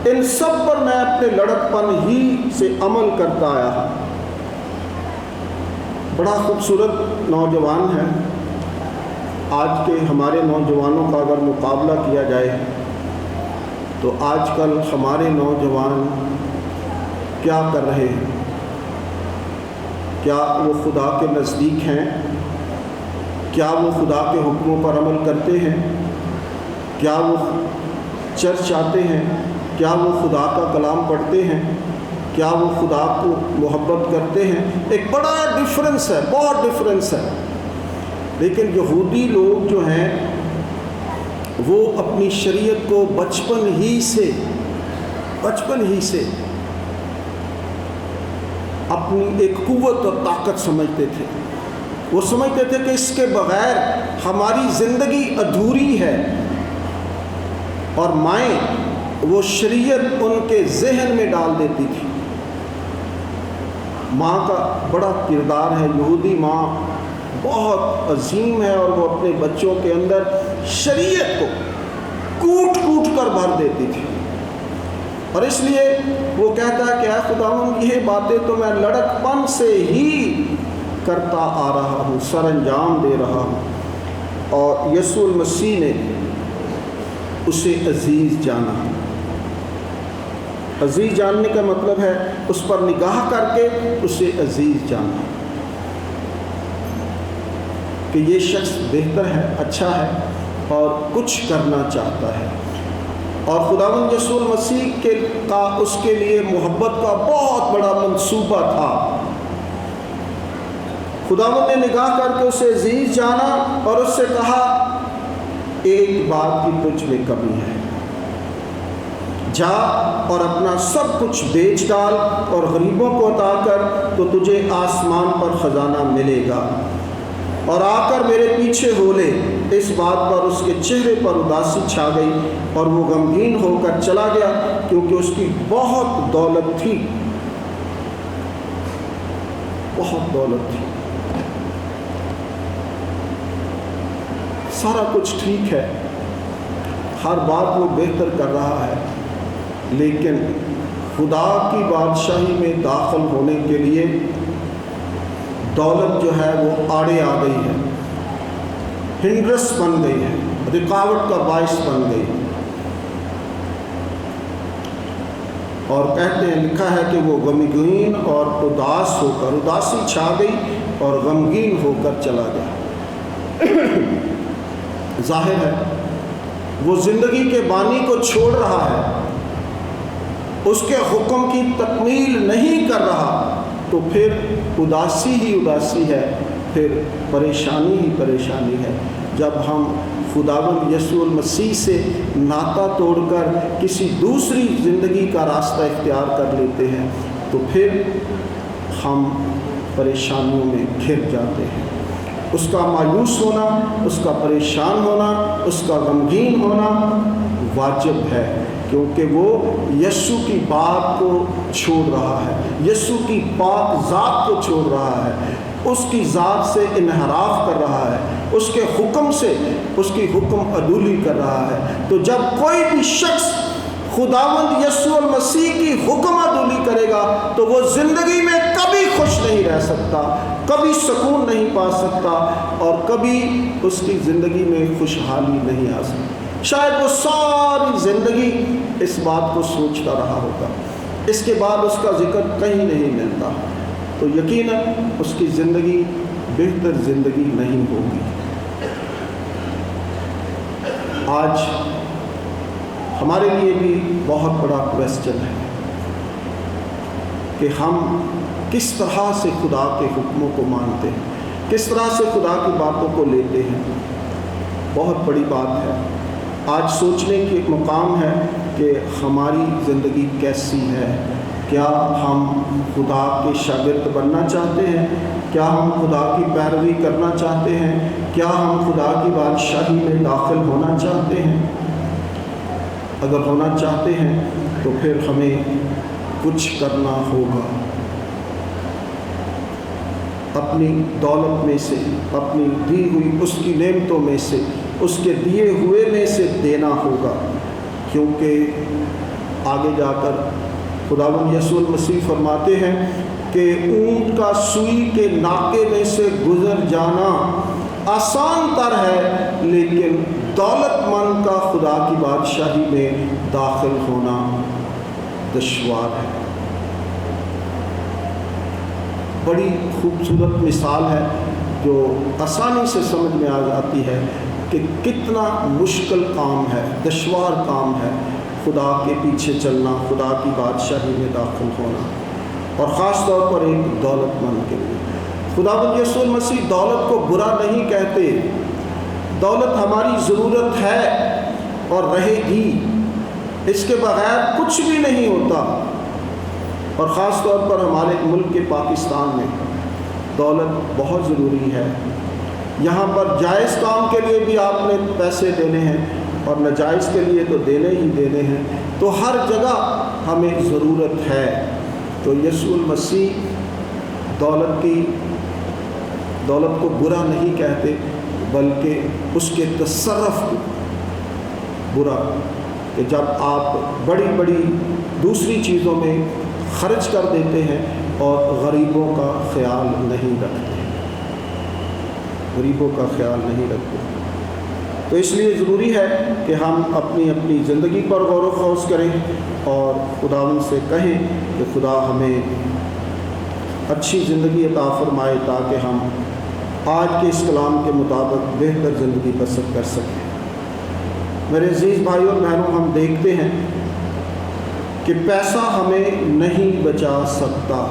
ان سب پر میں اپنے لڑکپن ہی سے عمل کرتا آیا ہوں۔ بڑا خوبصورت نوجوان ہے۔ آج کے ہمارے نوجوانوں کا اگر مقابلہ کیا جائے تو آج کل ہمارے نوجوان کیا کر رہے ہیں؟ کیا وہ خدا کے نزدیک ہیں؟ کیا وہ خدا کے حکموں پر عمل کرتے ہیں؟ کیا وہ چرچ آتے ہیں؟ کیا وہ خدا کا کلام پڑھتے ہیں؟ کیا وہ خدا کو محبت کرتے ہیں؟ ایک بڑا ڈفرینس ہے، بہت ڈفرینس ہے۔ لیکن یہودی لوگ جو ہیں وہ اپنی شریعت کو بچپن ہی سے اپنی ایک قوت اور طاقت سمجھتے تھے. وہ سمجھتے تھے کہ اس کے بغیر ہماری زندگی ادھوری ہے. اور مائیں وہ شریعت ان کے ذہن میں ڈال دیتی تھی. ماں کا بڑا کردار ہے. یہودی ماں بہت عظیم ہے اور وہ اپنے بچوں کے اندر شریعت کو کوٹ کوٹ کر بھر دیتی تھی. اور اس لیے وہ کہتا ہے کہ اے خداوند یہ باتیں تو میں لڑکپن سے ہی کرتا آ رہا ہوں، سر انجام دے رہا ہوں. اور یسوع المسیح نے اسے عزیز جانا. عزیز جاننے کا مطلب ہے اس پر نگاہ کر کے اسے عزیز جانا کہ یہ شخص بہتر ہے، اچھا ہے اور کچھ کرنا چاہتا ہے. اور خداوند یسوع المسیح کا اس کے لیے محبت کا بہت بڑا منصوبہ تھا. خداوند نے نگاہ کر کے اسے عزیز جانا اور اس سے کہا ایک بات کی تجھ میں کمی ہے، جا اور اپنا سب کچھ بیچ ڈال اور غریبوں کو عطا کر تو تجھے آسمان پر خزانہ ملے گا، اور آ کر میرے پیچھے ہو لے. اس بات پر اس کے چہرے پر اداسی چھا گئی اور وہ غمگین ہو کر چلا گیا کیونکہ اس کی بہت دولت تھی. بہت دولت تھی. سارا کچھ ٹھیک ہے، ہر بات وہ بہتر کر رہا ہے، لیکن خدا کی بادشاہی میں داخل ہونے کے لیے دولت جو ہے وہ آڑے آ گئی ہے، ہنڈرس بن گئی ہے، رکاوٹ کا باعث بن گئی. اور کہتے ہیں، لکھا ہے کہ وہ غمگین اور اداس ہو کر، اداسی چھا گئی اور غمگین ہو کر چلا گیا. ظاہر ہے وہ زندگی کے بانی کو چھوڑ رہا ہے، اس کے حکم کی تکمیل نہیں کر رہا، تو پھر اداسی ہی اداسی ہے، پھر پریشانی ہی پریشانی ہے. جب ہم خداوند یسوع المسیح سے ناطہ توڑ کر کسی دوسری زندگی کا راستہ اختیار کر لیتے ہیں تو پھر ہم پریشانیوں میں گھر جاتے ہیں. اس کا مایوس ہونا، اس کا پریشان ہونا، اس کا غمگین ہونا واجب ہے، کیونکہ وہ یسوع کی بات کو چھوڑ رہا ہے، یسوع کی پاک ذات کو چھوڑ رہا ہے، اس کی ذات سے انحراف کر رہا ہے، اس کے حکم سے اس کی حکم عدولی کر رہا ہے. تو جب کوئی بھی شخص خداوند یسوع المسیح کی حکم عدولی کرے گا تو وہ زندگی میں کبھی خوش نہیں رہ سکتا، کبھی سکون نہیں پا سکتا اور کبھی اس کی زندگی میں خوشحالی نہیں آ سکتی. شاید وہ ساری زندگی اس بات کو سوچتا رہا ہوگا، اس کے بعد اس کا ذکر کہیں نہیں ملتا، تو یقیناً اس کی زندگی بہتر زندگی نہیں ہوگی. آج ہمارے لیے بھی بہت بڑا کویسچن ہے کہ ہم کس طرح سے خدا کے حکموں کو مانتے ہیں، کس طرح سے خدا کی باتوں کو لیتے ہیں. بہت بڑی بات ہے. آج سوچنے کی ایک مقام ہے کہ ہماری زندگی کیسی ہے. کیا ہم خدا کے شاگرد بننا چاہتے ہیں؟ کیا ہم خدا کی پیروی کرنا چاہتے ہیں؟ کیا ہم خدا کی بادشاہی میں داخل ہونا چاہتے ہیں؟ اگر ہونا چاہتے ہیں تو پھر ہمیں کچھ کرنا ہوگا. اپنی دولت میں سے، اپنی دی ہوئی اس کی نعمتوں میں سے، اس کے دیے ہوئے میں سے دینا ہوگا، کیونکہ آگے جا کر خداوند یسوع المسیح فرماتے ہیں کہ اونٹ کا سوئی کے ناکے میں سے گزر جانا آسان تر ہے، لیکن دولت مند کا خدا کی بادشاہی میں داخل ہونا دشوار ہے. بڑی خوبصورت مثال ہے جو آسانی سے سمجھ میں آ جاتی ہے کہ کتنا مشکل کام ہے، دشوار کام ہے خدا کے پیچھے چلنا، خدا کی بادشاہی میں داخل ہونا، اور خاص طور پر ایک دولت مند کے لیے. خداوند یسوع المسیح دولت کو برا نہیں کہتے. دولت ہماری ضرورت ہے اور رہے گی، اس کے بغیر کچھ بھی نہیں ہوتا. اور خاص طور پر ہمارے ملک کے پاکستان میں دولت بہت ضروری ہے۔ یہاں پر جائز کام کے لیے بھی آپ نے پیسے دینے ہیں اور ناجائز کے لیے تو دینے ہی دینے ہیں، تو ہر جگہ ہمیں ضرورت ہے۔ تو یسوع المسیح دولت کو برا نہیں کہتے، بلکہ اس کے تصرف کو برا، کہ جب آپ بڑی بڑی دوسری چیزوں میں خرچ کر دیتے ہیں اور غریبوں کا خیال نہیں رکھتے، غریبوں کا خیال نہیں رکھتے۔ تو اس لیے ضروری ہے کہ ہم اپنی زندگی پر غور و خوض کریں اور خداوند سے کہیں کہ خدا ہمیں اچھی زندگی عطا فرمائے تاکہ ہم آج کے اس کلام کے مطابق بہتر زندگی بسر کر سکیں۔ میرے عزیز بھائیوں اور بہنوں، ہم دیکھتے ہیں کہ پیسہ ہمیں نہیں بچا سکتا،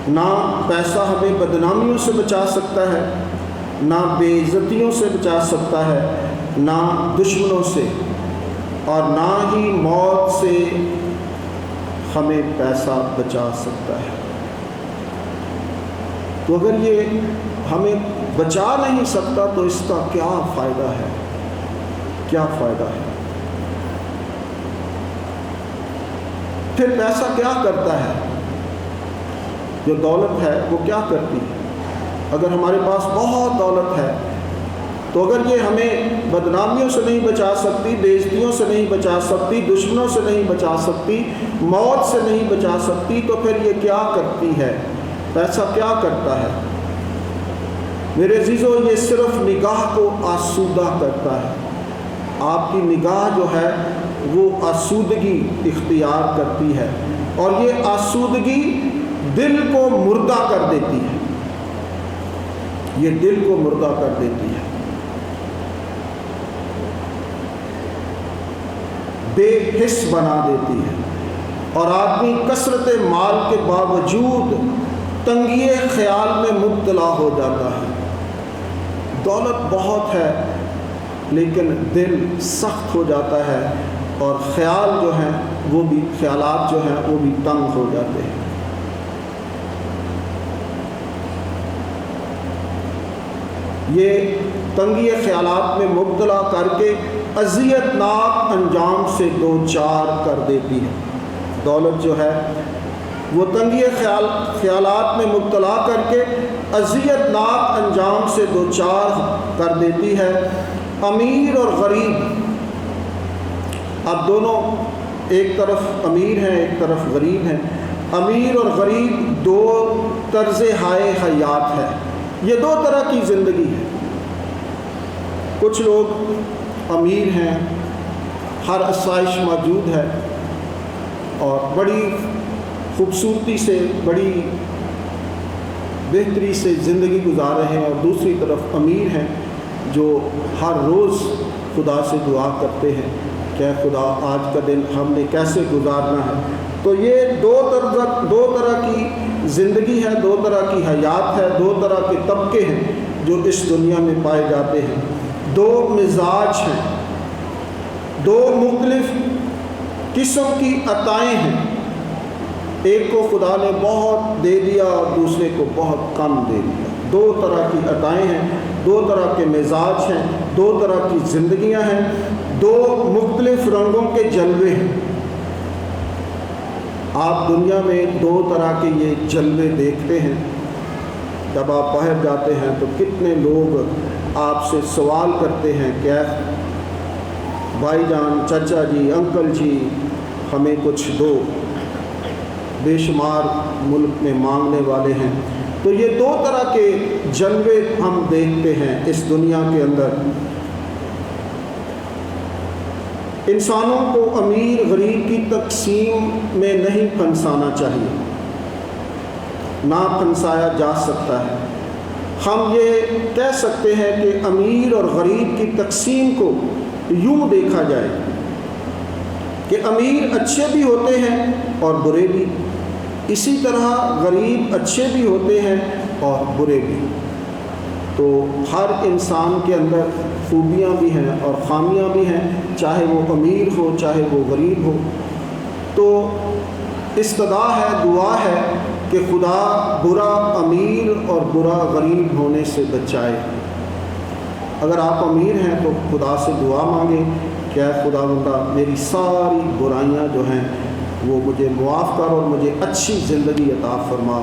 نہ پیسہ ہمیں بدنامیوں سے بچا سکتا ہے، نہ بے عزتیوں سے بچا سکتا ہے، نہ دشمنوں سے، اور نہ ہی موت سے ہمیں پیسہ بچا سکتا ہے۔ تو اگر یہ ہمیں بچا نہیں سکتا تو اس کا کیا فائدہ ہے؟ کیا فائدہ ہے؟ پھر پیسہ کیا کرتا ہے؟ جو دولت ہے وہ کیا کرتی ہے؟ اگر ہمارے پاس بہت دولت ہے تو اگر یہ ہمیں بدنامیوں سے نہیں بچا سکتی، بے عزتیوں سے نہیں بچا سکتی، دشمنوں سے نہیں بچا سکتی، موت سے نہیں بچا سکتی، تو پھر یہ کیا کرتی ہے؟ پیسہ کیا کرتا ہے؟ میرے عزیزو، یہ صرف نگاہ کو آسودہ کرتا ہے۔ آپ کی نگاہ جو ہے وہ آسودگی اختیار کرتی ہے، اور یہ آسودگی دل کو مردہ کر دیتی ہے، یہ دل کو مردہ کر دیتی ہے، بے حس بنا دیتی ہے، اور آدمی کثرت مال کے باوجود تنگی خیال میں مبتلا ہو جاتا ہے۔ دولت بہت ہے لیکن دل سخت ہو جاتا ہے، اور خیالات جو ہیں وہ بھی تنگ ہو جاتے ہیں۔ یہ تنگی خیالات میں مبتلا کر کے اذیت ناک انجام سے دوچار کر دیتی ہے۔ دولت جو ہے وہ تنگی خیالات میں مبتلا کر کے اذیت ناک انجام سے دوچار کر دیتی ہے۔ امیر اور غریب، اب دونوں ایک طرف امیر ہیں ایک طرف غریب ہیں، امیر اور غریب دو طرز حیات ہے، یہ دو طرح کی زندگی ہے۔ کچھ لوگ امیر ہیں، ہر آسائش موجود ہے اور بڑی خوبصورتی سے، بڑی بہتری سے زندگی گزار رہے ہیں، اور دوسری طرف امیر ہیں جو ہر روز خدا سے دعا کرتے ہیں کہ اے خدا آج کا دن ہم نے کیسے گزارنا ہے۔ تو یہ دو طرح کی زندگی ہے، دو طرح کی حیات ہے، دو طرح کے طبقے ہیں جو اس دنیا میں پائے جاتے ہیں، دو مزاج ہیں، دو مختلف قسم کی عطائیں ہیں۔ ایک کو خدا نے بہت دے دیا اور دوسرے کو بہت کم دے دیا۔ دو طرح کی عطائیں ہیں، دو طرح کے مزاج ہیں، دو طرح کی زندگیاں ہیں، دو مختلف رنگوں کے جلوے ہیں۔ آپ دنیا میں دو طرح کے یہ جلوے دیکھتے ہیں۔ جب آپ باہر جاتے ہیں تو کتنے لوگ آپ سے سوال کرتے ہیں کہ بھائی جان، چچا جی، انکل جی، ہمیں کچھ دو، بے شمار ملک میں مانگنے والے ہیں۔ تو یہ دو طرح کے جلوے ہم دیکھتے ہیں اس دنیا کے اندر۔ انسانوں کو امیر غریب کی تقسیم میں نہیں پھنسانا چاہیے، نہ پھنسایا جا سکتا ہے۔ ہم یہ کہہ سکتے ہیں کہ امیر اور غریب کی تقسیم کو یوں دیکھا جائے کہ امیر اچھے بھی ہوتے ہیں اور برے بھی، اسی طرح غریب اچھے بھی ہوتے ہیں اور برے بھی۔ تو ہر انسان کے اندر خوبیاں بھی ہیں اور خامیاں بھی ہیں، چاہے وہ امیر ہو چاہے وہ غریب ہو۔ تو استدعا ہے، دعا ہے کہ خدا برا امیر اور برا غریب ہونے سے بچائے۔ اگر آپ امیر ہیں تو خدا سے دعا مانگیں کہ اے خدا بندہ میری ساری برائیاں جو ہیں وہ مجھے معاف کر اور مجھے اچھی زندگی عطا فرما۔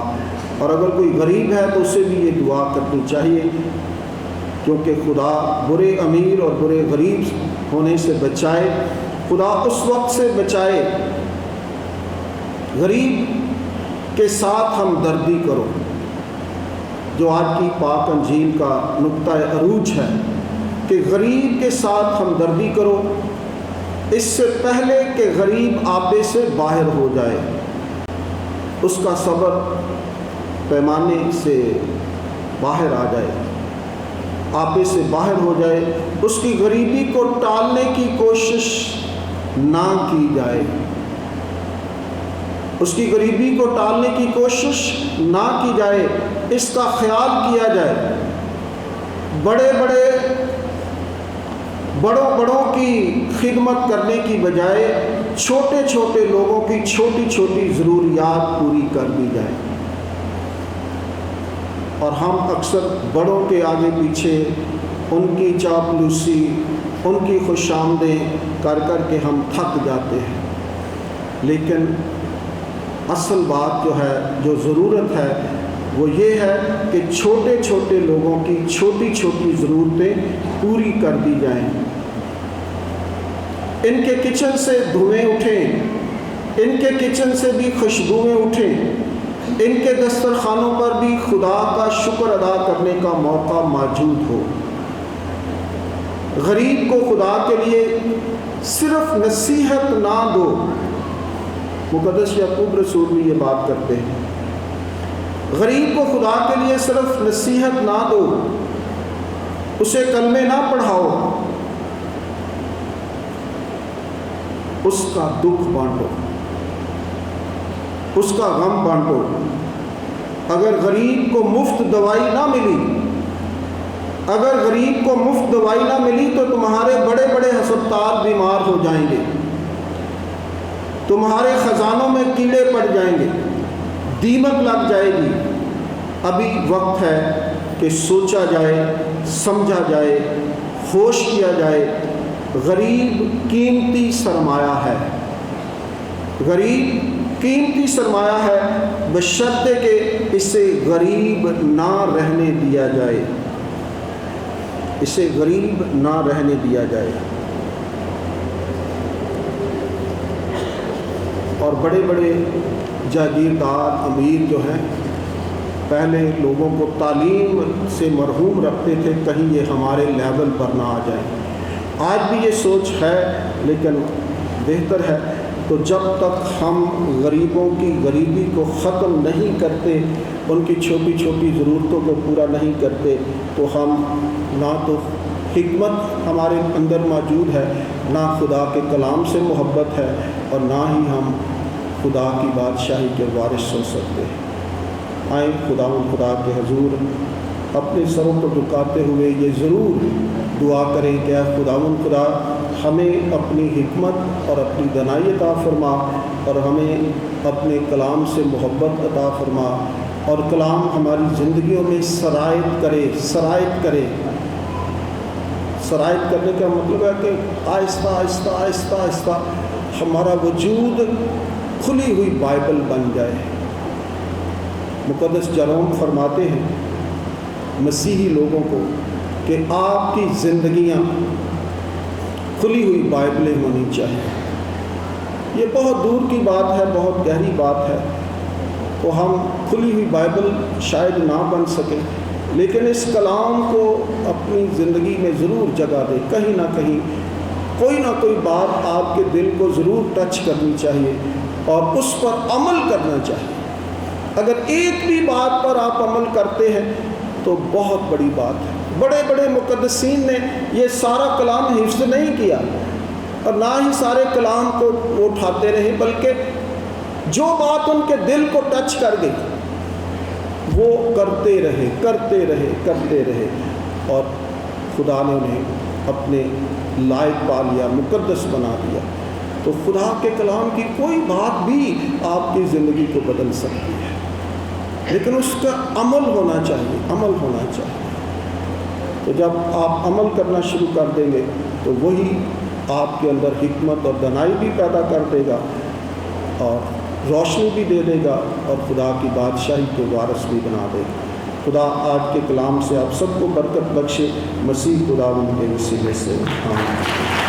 اور اگر کوئی غریب ہے تو اسے بھی یہ دعا کرنی چاہیے، کیونکہ خدا برے امیر اور برے غریب ہونے سے بچائے۔ خدا اس وقت سے بچائے، غریب کے ساتھ ہمدردی کرو، جو آج کی پاک انجیل کا نقطہ عروج ہے کہ غریب کے ساتھ ہمدردی کرو، اس سے پہلے کہ غریب آپے سے باہر ہو جائے، اس کا صبر پیمانے سے باہر آ جائے، آپے سے باہر ہو جائے، اس کی غریبی کو ٹالنے کی کوشش نہ کی جائے، اس کی غریبی کو ٹالنے کی کوشش نہ کی جائے، اس کا خیال کیا جائے۔ بڑوں کی خدمت کرنے کی بجائے چھوٹے چھوٹے لوگوں کی چھوٹی چھوٹی ضروریات پوری کر دی جائے۔ اور ہم اکثر بڑوں کے آگے پیچھے ان کی چاپلوسی، ان کی خوش آمدیں کر کر کے ہم تھک جاتے ہیں، لیکن اصل بات جو ہے، جو ضرورت ہے وہ یہ ہے کہ چھوٹے چھوٹے لوگوں کی چھوٹی چھوٹی ضرورتیں پوری کر دی جائیں۔ ان کے کچن سے دھویں اٹھیں، ان کے کچن سے بھی خوشبوئیں اٹھیں، ان کے دسترخوانوں پر بھی خدا کا شکر ادا کرنے کا موقع موجود ہو۔ غریب کو خدا کے لیے صرف نصیحت نہ دو، مقدس یعقوب رسول بھی یہ بات کرتے ہیں، غریب کو خدا کے لیے صرف نصیحت نہ دو، اسے کلمے نہ پڑھاؤ، اس کا دکھ بانٹو، اس کا غم بانٹو۔ اگر غریب کو مفت دوائی نہ ملی، اگر غریب کو مفت دوائی نہ ملی تو تمہارے بڑے بڑے ہسپتال بیمار ہو جائیں گے، تمہارے خزانوں میں کیڑے پڑ جائیں گے، دیمک لگ جائے گی۔ ابھی وقت ہے کہ سوچا جائے، سمجھا جائے، ہوش کیا جائے۔ غریب قیمتی سرمایہ ہے، غریب قیمتی سرمایہ ہے، بشرطے کہ اسے غریب نہ رہنے دیا جائے، اسے غریب نہ رہنے دیا جائے۔ اور بڑے بڑے جاگیردار امیر جو ہیں پہلے لوگوں کو تعلیم سے مرحوم رکھتے تھے، کہیں یہ ہمارے لیول پر نہ آ جائیں۔ آج بھی یہ سوچ ہے، لیکن بہتر ہے تو جب تک ہم غریبوں کی غریبی کو ختم نہیں کرتے، ان کی چھوٹی چھوٹی ضرورتوں کو پورا نہیں کرتے، تو ہم نہ تو حکمت ہمارے اندر موجود ہے، نہ خدا کے کلام سے محبت ہے، اور نہ ہی ہم خدا کی بادشاہی کے وارث ہو سکتے ہیں۔ آئیں خدا کے حضور اپنے سروں کو جھکاتے ہوئے یہ ضرور دعا کریں کہ اے خدا ہمیں اپنی حکمت اور اپنی دانائی عطا فرما، اور ہمیں اپنے کلام سے محبت عطا فرما، اور کلام ہماری زندگیوں میں سرایت کرے۔ سرایت کرنے کا مطلب ہے کہ آہستہ آہستہ آہستہ آہستہ ہمارا وجود کھلی ہوئی بائبل بن جائے۔ مقدس جروم فرماتے ہیں مسیحی لوگوں کو کہ آپ کی زندگیاں کھلی ہوئی بائبلیں ہونی چاہیے۔ یہ بہت دور کی بات ہے، بہت گہری بات ہے، تو ہم کھلی ہوئی بائبل شاید نہ بن سکیں، لیکن اس کلام کو اپنی زندگی میں ضرور جگہ دیں۔ کہیں نہ کہیں کوئی نہ کوئی بات آپ کے دل کو ضرور ٹچ کرنی چاہیے اور اس پر عمل کرنا چاہیے۔ اگر ایک بھی بات پر آپ عمل کرتے ہیں تو بہت بڑی بات ہے۔ بڑے بڑے مقدسین نے یہ سارا کلام حفظ نہیں کیا، اور نہ ہی سارے کلام کو وہ اٹھاتے رہے، بلکہ جو بات ان کے دل کو ٹچ کر گئی وہ کرتے رہے، اور خدا نے انہیں اپنے لائق پا لیا، مقدس بنا دیا۔ تو خدا کے کلام کی کوئی بات بھی آپ کی زندگی کو بدل سکتی ہے، لیکن اس کا عمل ہونا چاہیے، عمل ہونا چاہیے۔ تو جب آپ عمل کرنا شروع کر دیں گے تو وہی آپ کے اندر حکمت اور دانائی بھی پیدا کر دے گا اور روشنی بھی دے دے گا اور خدا کی بادشاہی کے وارث بھی بنا دے گا۔ خدا آج کے کلام سے آپ سب کو برکت بخشے، مسیح خدا ان کے وسیلے سے آمین۔